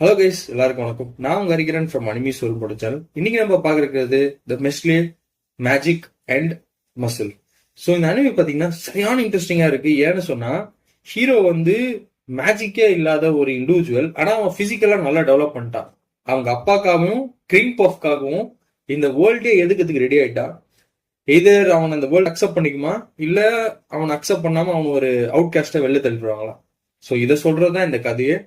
Hello guys, எல்லாருக்கும் வணக்கம். நான் உங்க ஹரிகிரன் ஃப்ரம் அனிமி சோல் போட சேனல். இன்னைக்கு நம்ம பார்க்கறது த மெஸ்லே மேஜிக் அண்ட் மசில். ஸோ இந்த அனிமி பார்த்தீங்கன்னா சரியான இன்ட்ரெஸ்டிங்கா இருக்கு. ஏன்னு சொன்னா ஹீரோ வந்து மேஜிக்கே இல்லாத ஒரு இண்டிவிஜுவல், ஆனா அவன் பிசிக்கலா நல்லா டெவலப் பண்ணிட்டான். அவங்க அப்பாக்காகவும் கிரீம் பஃப்காகவும் இந்த வேர்ல்டே எதுக்கிறதுக்கு ரெடி ஆயிட்டான். எதர் அவன் அந்த வேர்ல்டு அக்செப்ட் பண்ணிக்குமா, இல்ல அவன் அக்செப்ட் பண்ணாம அவன் ஒரு அவுட் கேஸ்டா வெளில தள்ளிடுவாங்களா. ஸோ இதை சொல்றதுதான் இந்த கதையே.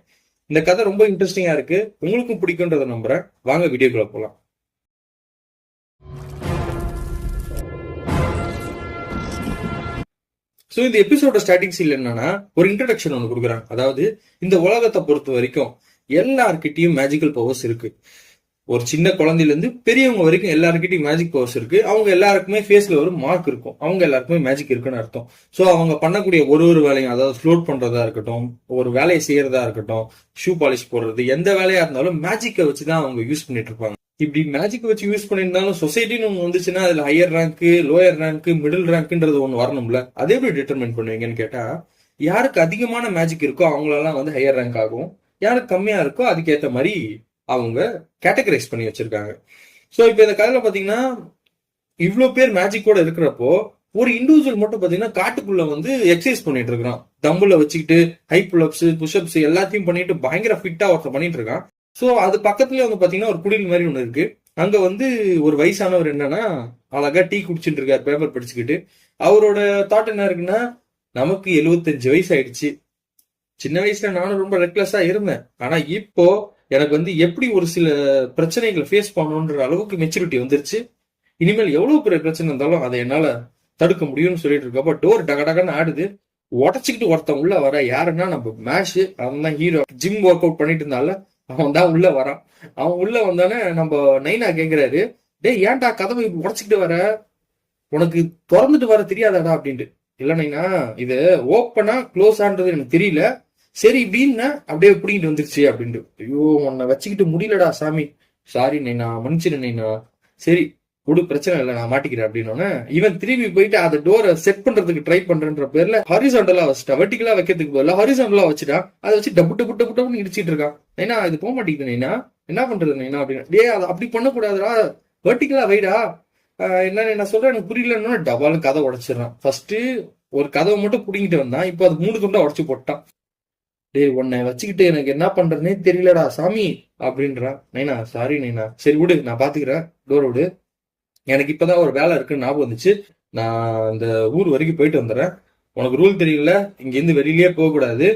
இந்த கதை ரொம்ப இன்ட்ரெஸ்டிங்கா இருக்கு, உங்களுக்கும் பிடிக்கும்ன்றத நம்புறேன். வாங்க வீடியோக்குள்ள போலாம். ஸோ இந்த எபிசோட ஸ்டார்டிங் சீல் என்னன்னா, ஒரு இன்ட்ரடக்ஷன் ஒன்று கொடுக்குறாங்க. அதாவது இந்த உலகத்தை பொறுத்த வரைக்கும் எல்லார்கிட்டையும் மேஜிக்கல் பவர்ஸ் இருக்கு. ஒரு சின்ன குழந்தையில இருந்து பெரியவங்க வரைக்கும் எல்லாருக்கிட்டையும் மேஜிக் பவர்ஸ் இருக்கு. அவங்க எல்லாருக்குமே ஃபேஸ்ல ஒரு மார்க் இருக்கும். அவங்க எல்லாருக்குமே மேஜிக் இருக்குன்னு அர்த்தம். ஸோ அவங்க பண்ணக்கூடிய ஒரு வேலையும், அதாவது ஃப்ளோட் பண்றதா இருக்கட்டும், ஒரு வேலையை செய்யறதா இருக்கட்டும், ஷூ பாலிஷ் போடுறது, எந்த வேலையா இருந்தாலும் மேஜிக்கை வச்சுதான் அவங்க யூஸ் பண்ணிட்டு இருப்பாங்க. இப்படி மேஜிக் வச்சு யூஸ் பண்ணியிருந்தாலும் சொசைட்டின்னு ஒன்று வந்துச்சுன்னா அதுல higher rank, lower rank, middle ரேங்க்ன்றது ஒன்று வரணும்ல. அதே எப்படி டிட்டர்மைன் பண்ணுவீங்கன்னு கேட்டா, யாருக்கு அதிகமான மேஜிக் இருக்கோ அவங்களெல்லாம் வந்து ஹையர் ரேங்க் ஆகும். யாருக்கு கம்மியா இருக்கோ அதுக்கேற்ற மாதிரி அவங்க கேட்டகரைஸ் பண்ணி வச்சிருக்காங்க. ஸோ இப்போ இந்த கதையில பாத்தீங்கன்னா இவ்வளோ பேர் மேஜிக்கோட இருக்கிறப்போ ஒரு இண்டிவிஜுவல் மட்டும் பாத்தீங்கன்னா காட்டுக்குள்ள வந்து எக்ஸசைஸ் பண்ணிட்டு இருக்கான். தம்புல வச்சுக்கிட்டு ஹை புல்அப்ஸ், புஷ்அப்ஸ் எல்லாத்தையும் பண்ணிட்டு பயங்கர ஃபிட்டா ஒருத்தர் பண்ணிட்டு இருக்கான். ஸோ அது பக்கத்துலயே வந்து பாத்தீங்கன்னா ஒரு குடில் மாதிரி ஒன்று இருக்கு. அங்க வந்து ஒரு வயசானவர் என்னன்னா அழகா டீ குடிச்சுட்டு இருக்காரு, பேப்பர் படிச்சுக்கிட்டு. அவரோட தாட் என்ன இருக்குன்னா, நமக்கு 75 வயசு ஆயிடுச்சு. சின்ன வயசுல நானும் ரொம்ப ரெக்லெஸ்ஸா இருந்தேன். ஆனா இப்போ எனக்கு வந்து எப்படி ஒரு சில பிரச்சனைகளை ஃபேஸ் பண்ணணுன்ற அளவுக்கு மெச்சூரிட்டி வந்துருச்சு. இனிமேல் எவ்வளவு பெரிய பிரச்சனை இருந்தாலும் அதை என்னால தடுக்க முடியும்னு சொல்லிட்டு இருக்கப்ப டோர் டகடகன்னு ஆடுது. உடச்சிக்கிட்டு ஒருத்தன் உள்ள வர. யாருன்னா நம்ம மேஷ், அவன் தான் ஹீரோ. ஜிம் ஒர்க் அவுட் பண்ணிட்டு இருந்தால அவன் தான் உள்ள வரான். அவன் உள்ள வந்தானே நம்ம நைனா கேக்குறாரு, டே ஏன்டா கதவை உடச்சிக்கிட்டு வர, உனக்கு திறந்துட்டு வர தெரியாதாடா அப்படின்ட்டு. இல்ல நைனா, இது ஓப்பனா க்ளோஸ் ஆன்றது எனக்கு தெரியல, சரி இப்படின்னு அப்படியே பிடிங்கிட்டு வந்துருச்சு அப்படின்ட்டு. ஐயோ உன்னை வச்சுக்கிட்டு முடியலடா சாமி, சாரி நைனா, மன்னிச்சிரு நைனா, சரி ஒரு பிரச்சனை இல்லை நான் மாட்டிக்கிறேன் அப்படின்னு இவன் திரும்பி போயிட்டு அந்த டோரை செட் பண்றதுக்கு ட்ரை பண்றன்ற பேர்ல ஹரிசாண்டலா வச்சுட்டா. வெர்டிகலா வைக்கிறதுக்கு பதிலா ஹரிசாண்டலா வச்சுட்டா. அதை வச்சு டப்பு டப்பு டப்பு டப்புன்னு இடிச்சிட்டு இருக்கான். நைனா இது போக மாட்டேங்குது நைனா, என்ன பண்றது நைனா அப்படின்னு. டே அதை அப்படி பண்ணக்கூடாதுடா, வெர்டிகலா வைடா. என்ன நான் சொல்றேன் எனக்கு புரியலன்னு டபாலும் கதை உடைச்சிடறான். ஃபர்ஸ்ட் ஒரு கதவை மட்டும் புடிங்கிட்டு வந்தான், இப்போ அது 3 துண்டா உடச்சு போட்டான். டேய் உன்னை வச்சுக்கிட்டு எனக்கு என்ன பண்றதுனே தெரியலடா சாமி அப்படின்றான். நைனா சாரி நைனா, சரி விடு நான் பாத்துக்கிறேன், டோர் விடு, எனக்கு இப்பதான் ஒரு வேலை இருக்குன்னு ஞாபகம் வந்துச்சு, நான் இந்த ஊர் வரைக்கும் போயிட்டு வந்துடுறேன். உனக்கு ரூல் தெரியல, இங்க இருந்து வெளியிலேயே போக கூடாது,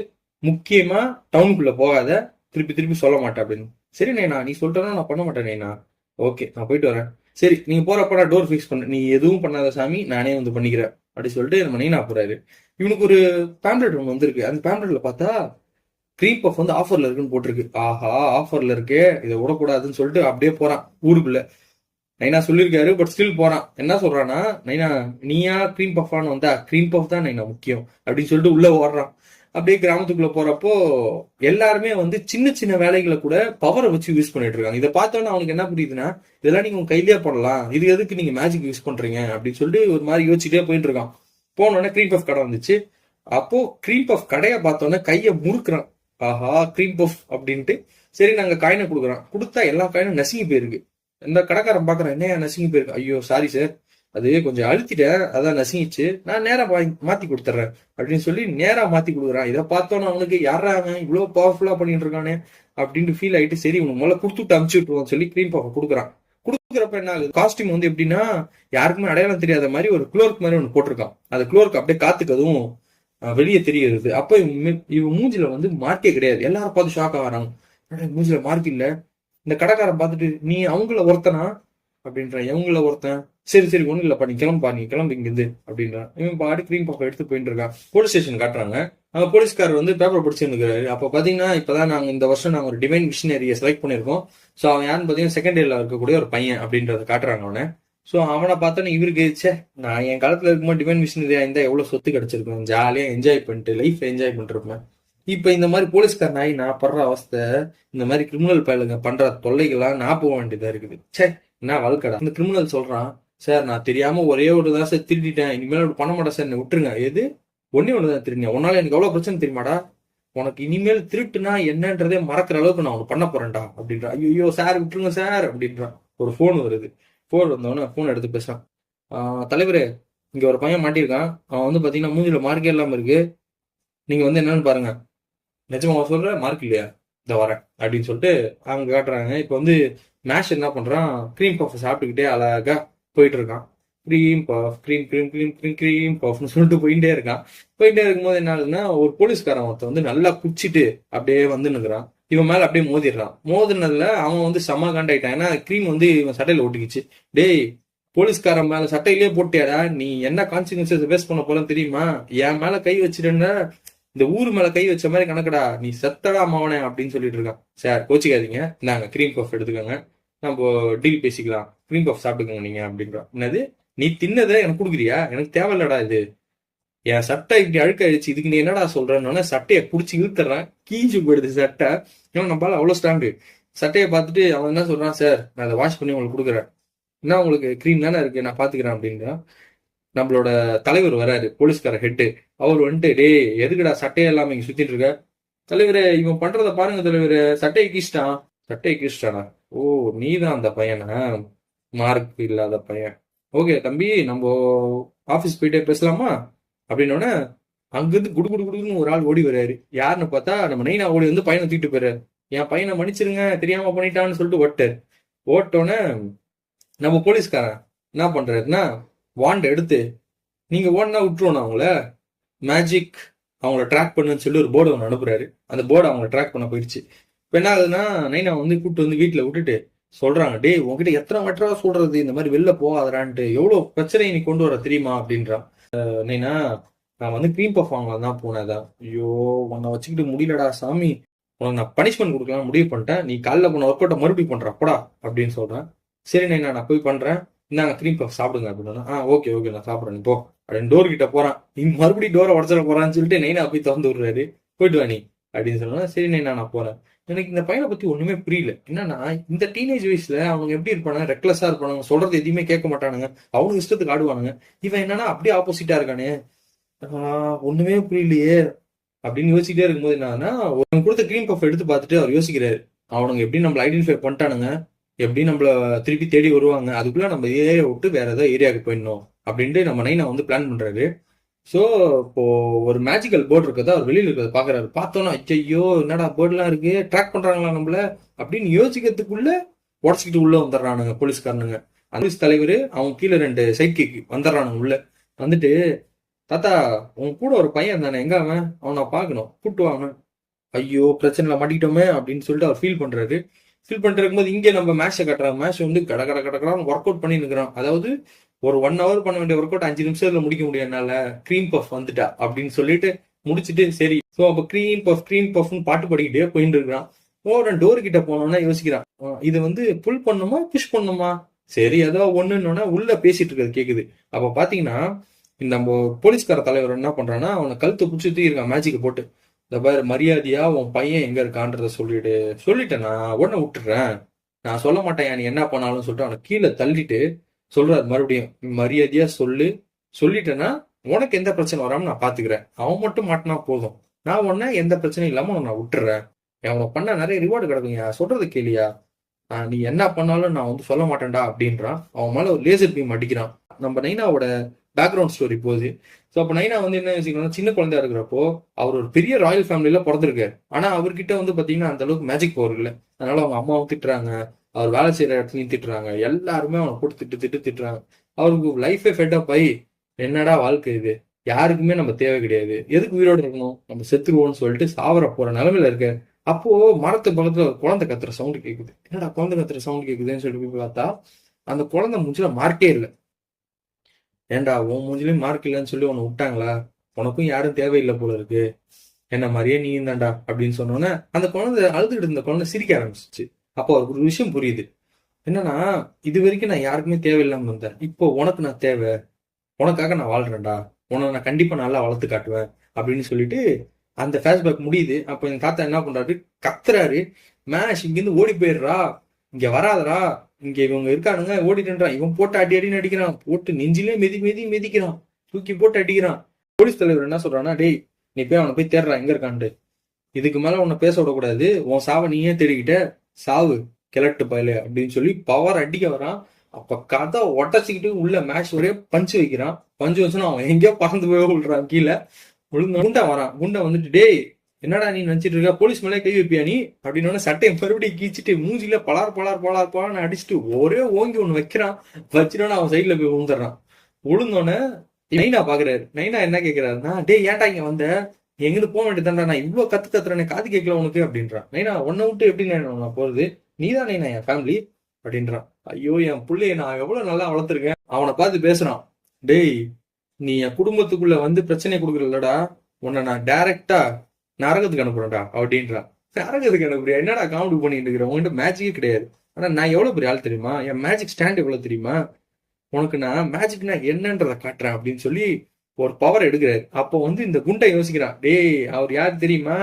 முக்கியமா டவுனுக்குள்ள போகாத, திருப்பி திருப்பி சொல்ல மாட்டேன் அப்படின்னு. சரி நைனா நீ சொல்லிட்டனா நான் பண்ண மாட்டேன் நைனா, ஓகே நான் போயிட்டு வரேன். சரி நீங்க போறப்ப நான் டோர் ஃபிக்ஸ் பண்ண, நீ எதுவும் பண்ணாத சாமி, நானே வந்து பண்ணிக்கிறேன் அப்படி சொல்லிட்டு நம்ம நைனா போறாரு. இவனுக்கு ஒரு பேம்ப்ளெட் ஒன்று வந்திருக்கு. அந்த பேம்ப்ளெட்ல பார்த்தா கிரீம் பஃப் வந்து ஆஃபர்ல இருக்குன்னு போட்டிருக்கு. ஆஹா ஆஃபர்ல இருக்கே, இதை விடக்கூடாதுன்னு சொல்லிட்டு அப்படியே போறான் ஊருக்குள்ள. நைனா சொல்லியிருக்காரு, பட் ஸ்டில் போறான். என்ன சொல்றான்னா, நைனா நீயா கிரீம் பஃபான்னு வந்தா, கிரீம் பஃப் தான் நைனா முக்கியம் அப்படின்னு சொல்லிட்டு உள்ள ஓடுறான். அப்படியே கிராமத்துக்குள்ள போறப்போ எல்லாருமே வந்து சின்ன சின்ன வேலைகளை கூட பவரை வச்சு யூஸ் பண்ணிட்டு இருக்காங்க. இதை பார்த்தோன்னா அவனுக்கு என்ன புரியுதுன்னா, இதெல்லாம் நீங்க உங்க கையிலேயே போடலாம், இது எதுக்கு நீங்க மேஜிக் யூஸ் பண்றீங்க அப்படின்னு சொல்லிட்டு ஒரு மாதிரி யோசிச்சுட்டே போயிட்டு இருக்கான். போனோடனே கிரீம் பஃப் கடை வந்துச்சு. அப்போ கிரீம் பஃப் கடையை பார்த்தோன்னே கையை முறுக்குறான். ஆஹா கிரீம் பஃப் அப்படின்ட்டு. சரி நாங்க காயினை கொடுக்குறோம். கொடுத்தா எல்லா காயினும் நசுங்கி போயிருக்கு. இந்த கடைக்காரன் பாக்குறேன், என்னையா நசுங்கி போயிருக்கு. ஐயோ சாரி சார், அது கொஞ்சம் அழுத்திட்டேன் அதான் நசுங்கிச்சு, நான் நேரா மாத்தி கொடுத்துட்றேன் அப்படின்னு சொல்லி நேரா மாத்தி கொடுக்குறான். இதை பார்த்தோன்னா அவனுக்கு யாரா அவன் இவ்வளவு பவர்ஃபுல்லா பண்ணிட்டு இருக்கானே அப்படின்ட்டு ஃபீல் ஆயிட்டு, சரி உனக்கு முதல்ல கொடுத்துட்டு அமுச்சு விட்டுருவோம் சொல்லி கிரீம் பஃப் கொடுக்குறான். கொடுக்குறப்ப என்ன ஆகுது, காஸ்டியூம் வந்து எப்படின்னா யாருக்குமே அடையாளம் தெரியாத மாதிரி ஒரு குளோர்க் மாதிரி ஒன்று போட்டிருக்கான். அந்த குளோர்க் அப்படியே காத்துக்கு அதுவும் வெளியே தெரியுது. அப்ப இவன் மூஞ்சில வந்து மார்க்கே கிடையாது. எல்லாரும் பார்த்து ஷாக் ஆகிறாங்க, மூஞ்சில மார்க் இல்ல. இந்த கடைக்காரன் பார்த்துட்டு, நீ அவங்கள ஒருத்தனா அப்படின்ற. எவங்கள ஒருத்தன், சரி சரி ஒண்ணு இல்லப்பா, நீ கிளம்பா, நீ கிளம்பு இங்கிருந்து அப்படின்றான். இவன் பாடி கிரீம் பஃப் எடுத்து போயிட்டு இருக்கான். போலீஸ் ஸ்டேஷன் காட்டுறாங்க. அங்க போலீஸ்காரர் வந்து பேப்பர் படிச்சுருக்காரு. அப்ப பாத்தீங்கன்னா இப்பதான் நாங்க இந்த வருஷம் நாங்க ஒரு டிவைன் மிஷினரியை செலக்ட் பண்ணிருக்கோம். சோ அவன் யாருன்னு பாத்தீங்கன்னா செகண்ட் இயர்ல இருக்கக்கூடிய ஒரு பையன் அப்படின்றத காட்டுறாங்க அவனை. சோ அவனை பார்த்தோன்னு இவருக்கு, நான் என் காலத்துல இருக்கும்போது டிவைன் மிஷினரியா இருந்தா எவ்வளவு சொத்து கிடைச்சிருக்கும், ஜாலியா என்ஜாய் பண்ணிட்டு லைஃப் என்ஜாய் பண்ணிருப்பேன். இப்ப இந்த மாதிரி போலீஸ்காரன் ஆகி நான் படுற அவஸ்தை, இந்த மாதிரி கிரிமினல் பயலுங்க பண்ற தொல்லைகள்லாம் நான் போக வேண்டியதா இருக்குது. சே என்ன வாழ்க்கடா. இந்த கிரிமினல் சொல்றான், சார் நான் தெரியாம ஒரே ஒரு தான் சார் திருடிட்டேன், இனிமேல் பண்ண மாட்டேன் சார், என்ன விட்டுருங்க. எது ஒன்னே ஒண்ணுதான் திருடியா, உன்னால எனக்கு எவ்வளவு பிரச்சனை தெரியுமாடா, உனக்கு இனிமேல் திருட்டுனா என்னன்றதே மறக்கிற அளவுக்கு நான் உனக்கு பண்ண போறேன்டா அப்படின்றான். ஐயோ சார் விட்டுருங்க சார் அப்படின்றான். ஒரு போன் வருது. போன் வந்தவொடனே போன் எடுத்து பேசுறான். தலைவரே, இங்க ஒரு பையன் மாட்டியிருக்கான். அவன் வந்து பாத்தீங்கன்னா மூஞ்சில மார்க்கே இல்லாம இருக்கு. நீங்க வந்து என்னன்னு பாருங்க. நிஜமா அவன் சொல்ற மார்க் இல்லையா, இந்த வரேன் அப்படின்னு சொல்லிட்டு அவங்க காட்டுறாங்க. இப்ப வந்து மேஷ் என்ன பண்றான், கிரீம் பஃப் சாப்பிட்டுக்கிட்டே அழகா போயிட்டு இருக்கான். Cream puff cream cream cream cream cream பஃப்னு சொல்லிட்டு போயிட்டே இருக்கான். போயிட்டே இருக்கும்போது என்ன ஆகுதுன்னா, ஒரு போலீஸ்காரன் ஒருத்தன் வந்து நல்லா குச்சிட்டு அப்படியே வந்து நிக்கிறான். இவன் மேல அப்படியே மோதிடுறான். மோதினதுல அவன் வந்து செம்ம காண்டாயிட்டான். ஏன்னா கிரீம் வந்து இவன் சட்டையில ஒட்டிக்கிச்சு. டேய், போலீஸ்காரன் மேல சட்டையிலேயே போட்டியாடா, நீ என்ன கான்சிக்வன்சஸ் ஃபேஸ் பண்ண போறன்னு தெரியுமா? என் மேல கை வச்சிருந்தா இந்த ஊர் மேல கை வச்ச மாதிரி கணக்குடா, நீ செத்தடா மாவனே அப்படின்னு சொல்லிட்டு இருக்கான். சார் கோச்சிக்காதீங்க, நாங்க கிரீம் பஃப் எடுத்துக்கோங்க, நம்ம டீல் பேசிக்கலாம், கிரீம் பஃப் சாப்பிட்டுக்கோங்க நீங்க அப்படின்றான். என்னது, நீ தின்னதை எனக்கு கொடுக்குறியா? எனக்கு தேவையில்லடா இது. என் சட்டை இப்படி அழுக்காயிடுச்சு, இதுக்கு நீ என்னடா சொல்றேன்னு சட்டையை பிடிச்சி இழுத்துறான். கீஞ்சு போயிடுது சட்டை. ஏன்னா நம்மளால அவ்வளவு ஸ்ட்ராங்கு. சட்டையை பார்த்துட்டு அவன் என்ன சொல்றான், சார் நான் அதை வாஷ் பண்ணி உங்களுக்கு கொடுக்குறேன், என்ன உங்களுக்கு கிரீம் தானே இருக்கு, நான் பாத்துக்கிறேன் அப்படின்றான். நம்மளோட தலைவர் வராரு, போலீஸ்கார ஹெட்டு. அவர் வந்துட்டு, டே எதுக்குடா சட்டையை இல்லாம இங்க சுத்திட்டு இருக்க? தலைவரே, இவன் பண்றத பாருங்க தலைவரே, சட்டையை கீச்சிட்டான். சட்டையை கீச்சிட்டானா? ஓ, நீதான் அந்த பையனா, மார்க் இல்லாத பையன். ஓகே தம்பி, நம்ம ஆபீஸ் போயிட்டே பேசலாமா அப்படின்னோடனே அங்கிருந்து குடு குடு குடுன்னு ஒரு ஆள் ஓடி வர்றாரு. யாருன்னு பார்த்தா நம்ம நைனா ஓடி வந்து பையனை தூக்கிட்டு போயிறாரு. என் பையனை மன்னிச்சிருங்க, தெரியாம பண்ணிட்டான்னு சொல்லிட்டு ஓட்டாரு. ஓட்டோன்னே நம்ம போலீஸ்காரன் என்ன பண்றாருன்னா, வாண்டை எடுத்து, நீங்க ஓடனா விட்டுருவோம் அவங்கள, மேஜிக் அவங்கள ட்ராக் பண்ணுன்னு சொல்லி ஒரு போர்டு ஒன்று அனுப்புறாரு. அந்த போர்டு அவங்கள ட்ராக் பண்ண போயிடுச்சு. இப்போ என்ன ஆகுதுன்னா, நைனா வந்து கூப்பிட்டு வந்து வீட்டில் விட்டுட்டு சொல்றாங்க, டே உங்ககிட்ட எத்தனை வாட்டரா சொல்றது இந்த மாதிரி வெளில போகாதரான்ட்டு, எவ்வளவு பிரச்சனை நீ கொண்டு வர தெரியுமா அப்படின்றான். நைனா, நான் வந்து கிரீம் பஃப் வாங்கலாம் தான் போனேதான். ஐயோ, உன்னை வச்சுக்கிட்டு முடியலடா சாமி, உனக்கு நான் பனிஷ்மெண்ட் கொடுக்கலாம் முடிவு பண்ணிட்டேன், நீ காலைல போன ஒர்க் அவுட்டை மறுபடியும் பண்றா போடா அப்படின்னு சொல்றேன். சரி நைனா, நான் போய் பண்றேன், இந்தாங்க கிரீம் பஃப் சாப்பிடுங்க அப்படின்னா, ஓகே ஓகே நான் சாப்பிட்றேன் போ அப்படின்னு டோர் கிட்ட போறான். இங்க மறுபடியும் டோரை உடச்சிட போறான்னு சொல்லிட்டு நைனா போய் திறந்து விடுறாரு. போயிட்டு வா நீ அப்படின்னு சொன்னா, சரி நைனா நான் போறேன். எனக்கு இந்த பையனை பத்தி ஒண்ணுமே புரியல. என்னன்னா, இந்த டீனேஜ் வயசுல அவங்க எப்படி இருப்பானுங்க, ரெக்லஸா இருப்பானுங்க, சொல்றது எதுவுமே கேட்க மாட்டானுங்க, அவனுக்கு இஷ்டத்துக்கு ஆடுவானுங்க. இவன் என்னன்னா அப்படியே ஆப்போசிட்டா இருக்கானே, ஒண்ணுமே புரியலையே அப்படின்னு யோசிக்கிட்டே இருக்கும்போது என்னன்னா, ஒருவன் கொடுத்த கிரீம் பஃப் எடுத்து பார்த்துட்டு அவர் யோசிக்கிறாரு, அவனுங்க எப்படி நம்மள ஐடென்டிஃபை பண்ணிட்டானுங்க, எப்படி நம்மள திருப்பி தேடி வருவாங்க, அதுக்குள்ள நம்ம ஏரியா விட்டு வேற ஏதாவது ஏரியாவுக்கு போயிடணும் அப்படின்ட்டு நம்ம நைனா வந்து பிளான் பண்றாரு. ஸோ இப்போ ஒரு மேஜிக்கல் போர்டு இருக்கிறத அவர் வெளியில இருக்கிறத பாக்குறாரு. பார்த்தோன்னா, ஐயோ என்னடா போர்டுலாம் இருக்கு, ட்ராக் பண்றாங்களா நம்மள அப்படின்னு யோசிக்கிறதுக்குள்ள உடச்சிக்கிட்டு உள்ள வந்துடுறானுங்க போலீஸ்காரனுங்க. போலீஸ் தலைவர் அவன் கீழே 2 சைட் கிக் வந்துடுறானுங்க உள்ள. வந்துட்டு, தாத்தா உன் கூட ஒரு பையன் தானே, எங்க அவன், அவனை பார்க்கணும், கூப்பிட்டு வாங்க. ஐயோ பிரச்சனைல மாட்டிக்கிட்டோமே அப்படின்னு சொல்லிட்டு அவர் ஃபீல் பண்றாரு. ஃபீல் பண்ணிட்டு இருக்கும்போது இங்கே நம்ம மேட்சை கட்டுறான். மேட்ச் வந்து கட கட கடக்கடான்னு ஒர்க் அவுட் பண்ணி நிற்கிறான். அதாவது ஒரு 1 ஹவர் பண்ண வேண்டிய ஒர்க் அவுட் 5 நிமிஷத்துல முடிக்க முடியும் என்னால, கிரீம் பஃப் வந்துட்டா அப்படின்னு சொல்லிட்டு முடிச்சுட்டு, சரி ஸோ அப்போ கிரீம் பஃப்னு பாட்டு பாடிக்கிட்டே போயிட்டு இருக்கிறான். ஒரு டோர் கிட்ட போனோம்னா யோசிக்கிறான், இது வந்து புல் பண்ணுமா புஷ் பண்ணுமா, சரி ஏதோ ஒண்ணுன்னா உள்ள பேசிட்டு இருக்கிறது கேக்குது. அப்ப பாத்தீங்கன்னா இந்த நம்ம போலீஸ்கார தலைவர் என்ன பண்றான்னா, அவனை கழுத்தை பிடிச்சி இருக்கான் மேஜிக்கை போட்டு. இந்த பாரு, மரியாதையா உன் பையன் எங்க இருக்கான்றத சொல்லிடு. சொல்லிட்டேன் நான் உடனே விட்டுறேன், நான் சொல்ல மாட்டேன் நீ என்ன பண்ணாலும் சொல்லிட்டு அவனை கீழே தள்ளிட்டு சொல்றாரு மறுபடியும், மரியாதையா சொல்லு, சொல்லிட்டேன்னா உனக்கு எந்த பிரச்சனை வராம நான் பாத்துக்கிறேன், அவன் மட்டும் மாட்டினா போதும், நான் உடனே எந்த பிரச்சனையும் இல்லாம நான் விட்டுறேன், அவனை பண்ண நிறைய ரிவார்டு கிடக்குங்க, சொல்றது கேளியா, நீ என்ன பண்ணாலும் நான் வந்து சொல்ல மாட்டேன்டா அப்படின்றான். அவன் மேல ஒரு லேசர் பீம் அடிக்கிறான். நம்ம நைனாவோட பேக்ரவுண்ட் ஸ்டோரி போகுது. ஸோ அப்போ நைனா வந்து என்ன யோசிக்கணும், சின்ன குழந்தையா இருக்கிறப்போ அவர் ஒரு பெரிய ராயல் ஃபேமிலியில பிறந்திருக்காரு. ஆனா அவர்கிட்ட வந்து பாத்தீங்கன்னா அந்த அளவுக்கு மேஜிக் பவர் இல்லை. அதனால அவங்க அம்மாவும் திட்டுறாங்க, அவர் வேலை செய்யற இடத்துலயும் திட்டுறாங்க, எல்லாருமே அவனை போட்டு திட்டுறாங்க. அவருக்கு லைஃபே ஃபெட் அப் ஆகி, என்னடா வாழ்க்கை இது, யாருக்குமே நம்ம தேவை கிடையாது, எதுக்கு உயிரோடு இருக்கணும், நம்ம செத்துருவோம்னு சொல்லிட்டு சாவர போற நிலைமையில இருக்க. அப்போ மரத்து பக்கத்துல ஒரு குழந்தை கத்துற சவுண்டு கேக்குது. என்னடா குழந்தை கத்துற சவுண்ட் கேக்குதுன்னு சொல்லிட்டு போய் பார்த்தா, அந்த குழந்தை மூஞ்சில மார்க்கே இல்லை. ஏன்டா உன் மூஞ்சிலையும் மார்க் இல்லைன்னு சொல்லி உன்னை விட்டாங்களா, உனக்கும் யாரும் தேவையில்லை போல இருக்கு, என்ன மாதிரியே நீ தான்டா அப்படின்னு சொன்னோன்னே அந்த குழந்தை அழுதுகிட்டு இருந்த குழந்தை சிரிக்க ஆரம்பிச்சிச்சு. அப்போ அவருக்கு ஒரு விஷயம் புரியுது. என்னன்னா, இது வரைக்கும் நான் யாருக்குமே தேவையில்லாம இருந்தேன், இப்போ உனக்கு நான் தேவை, உனக்காக நான் வாழ்றேன்டா, உன்னை நான் கண்டிப்பா நல்லா வளர்த்து காட்டுவேன் அப்படின்னு சொல்லிட்டு அந்த பேஸ்பேக் முடியுது. அப்ப என் தாத்தா என்ன பண்றாரு, கத்துறாரு, மேஷ் இங்கிருந்து ஓடி போயிடுறா, இங்க வராதரா, இங்க இவங்க இருக்கானுங்க, ஓடிட்டுன்றான். இவன் போட்டு அடி அடின்னு அடிக்கிறான், போட்டு நெஞ்சிலே மிதிக்கிறான், தூக்கி போட்டு அடிக்கிறான். போலீஸ் தலைவர் என்ன சொல்றான்னா, டேய் நீ போய் அவனை போய் தேடுறான் எங்க இருக்கான்ட்டு. இதுக்கு மேல உன்னை பேச விடக்கூடாது, உன் சாவை நீயே தேடிக்கிட்ட, சாவு கிழட்டு பயல அப்படின்னு சொல்லி பவர் அடிக்க வரான். அப்ப கதை ஒட்டச்சிக்கிட்டு உள்ள மேட்ச் ஒரே பஞ்சு வைக்கிறான். பஞ்சு வச்சுன்னா அவன் எங்கேயோ பறந்து போய் விழுறான் கீழே. குண்டா வரான். குண்டா வந்துட்டு, டேய் என்னடா நீ நினைச்சிட்டு இருக்க, போலீஸ் மேலே கை வைப்பியா நீ அப்படின்னு சட்டையை மறுபடியும் கீச்சிட்டு மூஞ்சில பலார் அடிச்சுட்டு ஒரே ஓங்கி ஒண்ணு வைக்கிறான். வச்சிட்டோன்னு அவன் சைட்ல போய் விழுந்துடுறான். விழுந்தோடனே நைனா பாக்குறாரு. நைனா என்ன கேக்குறாருன்னா, டேய் ஏன்டா இங்க வந்த, எங்கிட்டு போக வேண்டியதான்டா, நான் இவ்வளவு கத்துறேன் காது கேட்கல உனக்கு அப்படின்றான். நைனா உன்னை விட்டு எப்படி நான் போறது, நீதான் நைனா என் ஃபேமிலி அப்படின்றான். ஐயோ என் பிள்ளைய நான் எவ்வளவு நல்லா வளர்த்துருக்கேன். அவனை பார்த்து பேசுறான். டேய் நீ என் குடும்பத்துக்குள்ள வந்து பிரச்சனை கொடுக்குறல்லடா, உன்னை நான் டைரக்டா நரகத்துக்கு அனுப்புறேன்டா அப்படின்றான். நரகத்துக்கு அனுப்புறியா, என்னடா காமெடி பண்ணிட்டு இருக்கிற, உங்ககிட்ட மேஜிக்கே கிடையாது. ஆனா நான் எவ்வளவு பெரிய ஆள் தெரியுமா, என் மேஜிக் ஸ்டாண்ட் எவ்வளவு தெரியுமா, உனக்கு நான் மேஜிக்னா என்னன்றதை காட்டுறேன் அப்படின்னு சொல்லி ஒரு பவர் எடுக்கிறாரு. அப்போ வந்து இந்த குண்டை யோசிக்கிறான். டேய் அவர் யாரு தெரியுமா,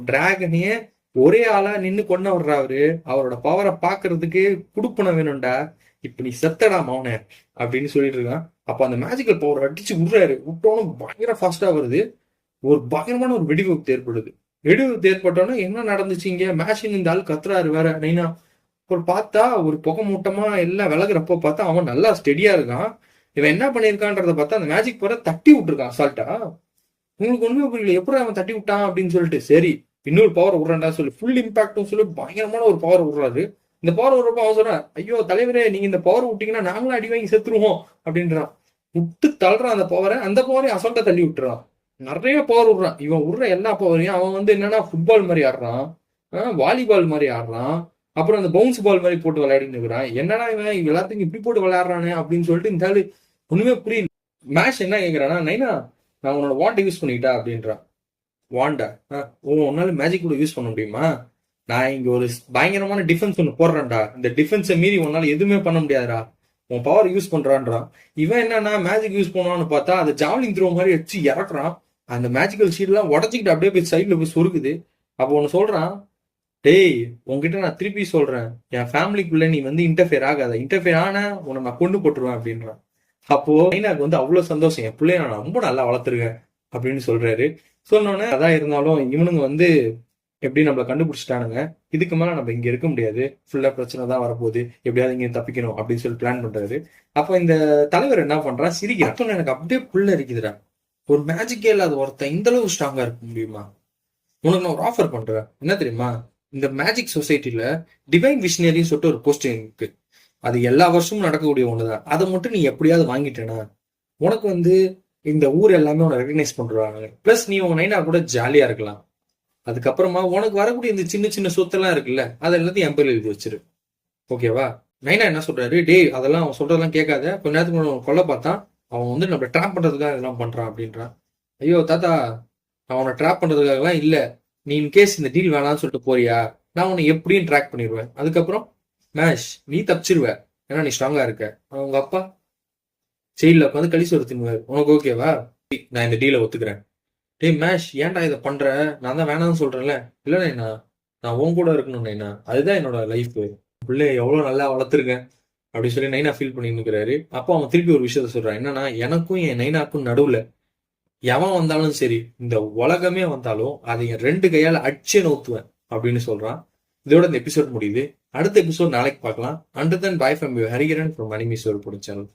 டிராகனையே ஒரே ஆளா நின்னு கொண்டு வர்றா அவரு, அவரோட பவரை பாக்குறதுக்கு குடுப்பன வேணும்டா, இப்ப நீ செத்தடா மௌன அப்படின்னு சொல்லிட்டு இருக்கான். அப்ப அந்த மேஜிக்கல் பவர் அடிச்சு விடுறாரு. விட்டோன்னு பயங்கர ஃபாஸ்டா வருது. ஒரு பயங்கரமான ஒரு வெடிவிபத்து ஏற்படுது. வெடிவிபத்து ஏற்பட்டோன்னா என்ன நடந்துச்சு இங்க, மேஷின் இந்த ஆள் கத்துறாரு வேற. நைனா ஒரு பார்த்தா ஒரு புகை மூட்டமா எல்லாம் விலகுறப்ப பார்த்தா அவன் நல்லா ஸ்டெடியா இருக்கான். இவன் என்ன பண்ணிருக்கான்றத பார்த்தா அந்த மேஜிக் பவரை தட்டி விட்டுருக்கான் அசால்ட்டா. உங்களுக்கு ஒண்ணுமே புரியல எப்படி அவன் தட்டி விட்டான் அப்படின்னு சொல்லிட்டு, சரி இன்னொரு பவர் விடுறான்டா சொல்லி ஃபுல் இம்பாக்ட்டும் சொல்லி பயங்கரமான ஒரு பவர் விடுறாரு. இந்த பவர் விடுறப்ப அவன் சொல்றான், ஐயோ தலைவரே நீங்க இந்த பவர் விட்டீங்கன்னா நாங்களும் அடி வாங்கி செத்துருவோம் அப்படின்றான். விட்டு தள்ளுறான் அந்த பவரை. அந்த பவரையும் அசால்ட்டா தள்ளி விட்டுறான். நிறைய பவர் விடுறான். இவன் விடுற எல்லா பவரையும் அவன் வந்து என்னன்னா ஃபுட்பால் மாதிரி ஆடுறான், வாலிபால் மாதிரி ஆடுறான், அப்புறம் அந்த பவுன்ஸ் பால் மாதிரி போட்டு விளையாடிட்டு இருக்கிறான். என்னடா இவன் எல்லாத்துக்கும் இப்படி போட்டு விளையாடுறானே அப்படின்னு சொல்லிட்டு இந்த ஆளு ஒண்ணுமே புரியல. மேட்ச் என்ன கேட்கிறானா, நைனா நான் உன்னோட வாண்டை யூஸ் பண்ணிக்கிட்டா அப்படின்றான். வாண்டா உன்னால மேஜிக் கூட யூஸ் பண்ண முடியுமா, நான் இங்க ஒரு பயங்கரமான டிஃபென்ஸ் ஒன்று போடுறேன்டா, இந்த டிஃபென்ஸை மீறி உன்னால எதுவுமே பண்ண முடியாதுடா, உன் பவர் யூஸ் பண்றான்றான். இவன் என்னன்னா மேஜிக் யூஸ் பண்ணுவான்னு பார்த்தா அதை ஜாவ்லிங் த்ரோ மாதிரி வச்சு இறக்குறான். அந்த மேஜிக்கல் ஷீட் எல்லாம் உடச்சிக்கிட்டு அப்படியே போய் சைட்ல போய் சொருக்குது. அப்போ ஒன்னு சொல்றான், டேய் உங்ககிட்ட நான் திருப்பி சொல்றேன், என் ஃபேமிலிக்குள்ள நீ வந்து இன்டர்ஃபியர் ஆகாத, இன்டர்ஃபியர் ஆனா உன்னை நான் கொண்டு போட்டுருவேன் அப்படின்றான். அப்போ நைனாக்கு வந்து அவ்வளவு சந்தோஷம், என் பிள்ளைய நான் ரொம்ப நல்லா வளர்த்துருக்கேன் அப்படின்னு சொல்றாரு. சொன்னோன்னே அதான் இருந்தாலும் இவனுங்க வந்து எப்படி நம்மளை கண்டுபிடிச்சிட்டானுங்க, இதுக்கு மேல நம்ம இங்க இருக்க முடியாது, ஃபுல்லா பிரச்சனை தான் வரப்போகுது, எப்படியாவது இங்க தப்பிக்கணும் அப்படின்னு சொல்லி பிளான் பண்றாரு. அப்போ இந்த தலைவர் என்ன பண்றான், சிரிக்கிறான். எனக்கு அப்படியே புள்ள இருக்குதுடா, ஒரு மேஜிக்கே இல்லாத ஒருத்தன் இந்த அளவு ஸ்ட்ராங்கா இருக்க முடியுமா, உனக்கு நான் ஒரு ஆஃபர் பண்றேன், என்ன தெரியுமா, இந்த மேஜிக் சொசைட்டில டிவைன் விஷனரின்னு சொல்லிட்டு ஒரு போஸ்டிங் இருக்கு, அது எல்லா வருஷமும் நடக்கக்கூடிய ஒண்ணுதான், அதை மட்டும் நீ எப்படியாவது வாங்கிட்டேனா உனக்கு வந்து இந்த ஊர் எல்லாமே உன்னை ரெகனைஸ் பண்றாங்க, பிளஸ் நீ உங்க நைனா கூட ஜாலியா இருக்கலாம், அதுக்கப்புறமா உனக்கு வரக்கூடிய இந்த சின்ன சின்ன சொத்தெல்லாம் இருக்குல்ல அது எல்லாத்தையும் என் பேர்ல எழுதி வச்சிரு, ஓகேவா. நைனா என்ன சொல்றாரு, டேய் அதெல்லாம் அவன் சொல்றதெல்லாம் கேட்காத, கொஞ்ச நேரத்துக்கு கொல்ல பார்த்தான், அவன் வந்து நம்ம ட்ராப் பண்றதுக்காக இதெல்லாம் பண்றான் அப்படின்றான். ஐயோ தாத்தா அவனை ட்ராப் பண்றதுக்காகலாம் இல்ல, நீ இன்கேஸ் இந்த டீல் வேணாம்னு சொல்லிட்டு போறியா, நான் உன்னை எப்படியும் ட்ராக் பண்ணிடுவேன், அதுக்கப்புறம் மேஷ் நீ தப்பிச்சிருவ, ஏன்னா நீ ஸ்ட்ராங்கா இருக்க, அவங்க அப்பா ஜெயில உட்காந்து கழிச்சு ஒரு தின்னுவாரு, உனக்கு ஓகேவா, நான் இந்த டீலை ஒத்துக்கிறேன். டேய் மேஷ் ஏன்டா இதை பண்ற, நான் தான் வேணாம்னு சொல்றேன்ல, இல்லைண்ணா நான் உன் கூட இருக்கணும் நைனா, அதுதான் என்னோட லைஃப், பிள்ளைய எவ்வளவு நல்லா வளர்த்துருக்கேன் அப்படின்னு சொல்லி நைனா ஃபீல் பண்ணி இருக்கிறாரு. அப்போ அவன் திருப்பி ஒரு விஷயத்த சொல்றான், என்னன்னா எனக்கும் என் நைனாக்கும் நடுவுல எவன் வந்தாலும் சரி, இந்த உலகமே வந்தாலும் அதை என் 2 கையால அடிச்சே நோத்துவேன் அப்படின்னு சொல்றான். இதோட இந்த எபிசோட் முடியுது. அடுத்த எபிசோட் நாளைக்கு பார்க்கலாம். Under then by from Hariharan from anime story channel.